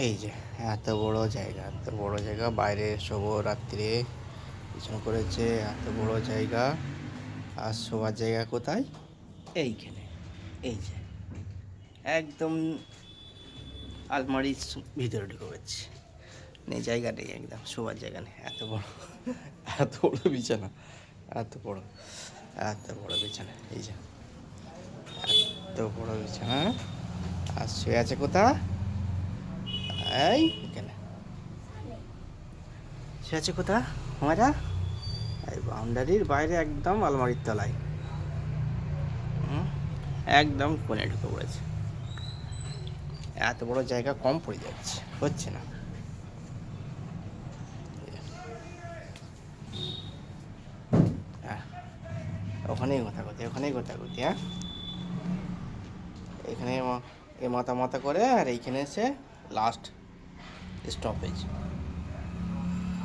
এই যে এত বড় জায়গা বাইরে শোবো রাত্রে পিছন করেছে, এত বড় জায়গা। আর শোয়ার জায়গা কোথায়? এইখানে। এই যে একদম আলমারির ভিতরে ঢুকে পড়ছে, নেই জায়গা নেই, একদম শোয়ার জায়গা নেই। এত বড় এত বড় বিছানা, এত বড় এত বড় বিছানা। এই যে এত বড় বিছানা। আর শুয়ে আছে কোথা? এই এখানে শুয়ে আছে কোথা আমারা? এই বাউন্ডারির বাইরে একদম আলমারির তলায়। একদম কোণে ঢুকে পড়েছে। এত বড় জায়গা কম পড়ে যাচ্ছে, হচ্ছে না। হ্যাঁ, ওখানেই গোতাগুতি হ্যাঁ, এখানে এ মাথা মাথা করে, আর এইখানে এসে লাস্ট স্টপেজ।